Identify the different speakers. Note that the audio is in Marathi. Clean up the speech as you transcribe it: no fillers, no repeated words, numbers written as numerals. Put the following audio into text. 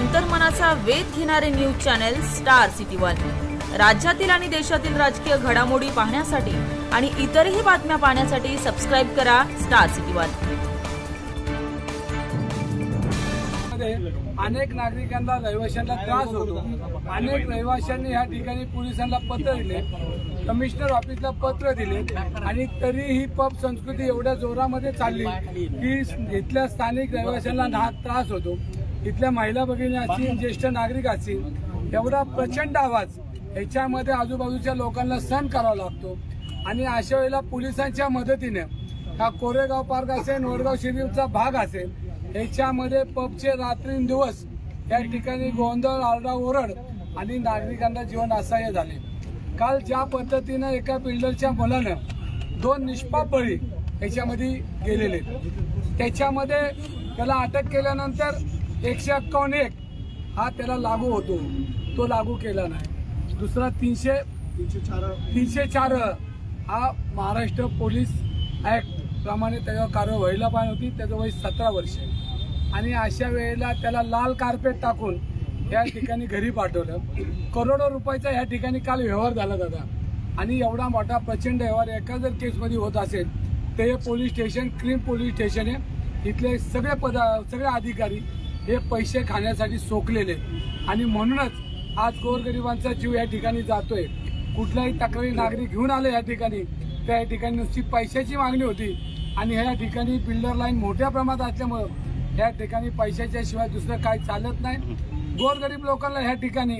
Speaker 1: अंतर्मनाचा वेध घेणारे news channel star city one. राज्यातील आणि देशातील राजकीय घडामोडी पाहण्यासाठी आणि इतरही बातम्या पाहण्यासाठी सबस्क्राइब करा स्टार सिटी वन।
Speaker 2: अनेक नागरिकांना रहिवाशांना त्रास होतो। अनेक रहिवाशांनी या ठिकाणी पोलिसांना पत्र दिले, कमिशनर ऑफिसला पत्र दिले आणि तरीही पब संस्कृती एवढ्या जोरामध्ये चालली की इथल्या स्थानिक रहिवाशांना त्रास होतो। इथल्या महिला भगिनी असतील, ज्येष्ठ नागरिक असतील, एवढा प्रचंड आवाज याच्यामध्ये आजूबाजूच्या लोकांना सहन करावा लागतो। आणि अशा वेळेला पोलिसांच्या मदतीने हा कोरेगाव पार्क असेल, वडगाव शरीफचा भाग असेल, याच्यामध्ये पबचे रात्रंदिवस या ठिकाणी गोंधळ, आरडाओरड आणि नागरिकांना जीवन असह्य झाले। काल ज्या पद्धतीने एका बिल्डरच्या मुलानं 2 निष्पाप बळी याच्यामध्ये गेलेले, त्याच्यामध्ये त्याला अटक केल्यानंतर 151 हा त्याला लागू होतो, तो लागू केला नाही। दुसरा 304 हा महाराष्ट्र पोलीस ऍक्ट प्रमाणे त्याच्यावर कारवाई व्हायला पाहिजे होती। त्याचं वय 17 वर्ष आणि अशा वेळेला त्याला लाल कार्पेट टाकून या ठिकाणी घरी पाठवलं। करोडो रुपयाचा या ठिकाणी काल व्यवहार झाला दादा। आणि एवढा मोठा प्रचंड व्यवहार एका जर केसमध्ये होत असेल तर हे police station cream police station आहे। इथले सगळे अधिकारी हे पैसे खाण्यासाठी सोकलेले आणि म्हणूनच आज गोरगरिबांचा जीव या ठिकाणी जातोय। कुठलाही तक्रारी नागरिक घेऊन आले या ठिकाणी, त्या ठिकाणी नुसती पैशाची मागणी होती आणि ह्या ठिकाणी बिल्डर लाईन मोठ्या प्रमाणात असल्यामुळे या ठिकाणी पैशाच्या शिवाय दुसरं काही चालत नाही। गोरगरीब लोकांना ह्या ठिकाणी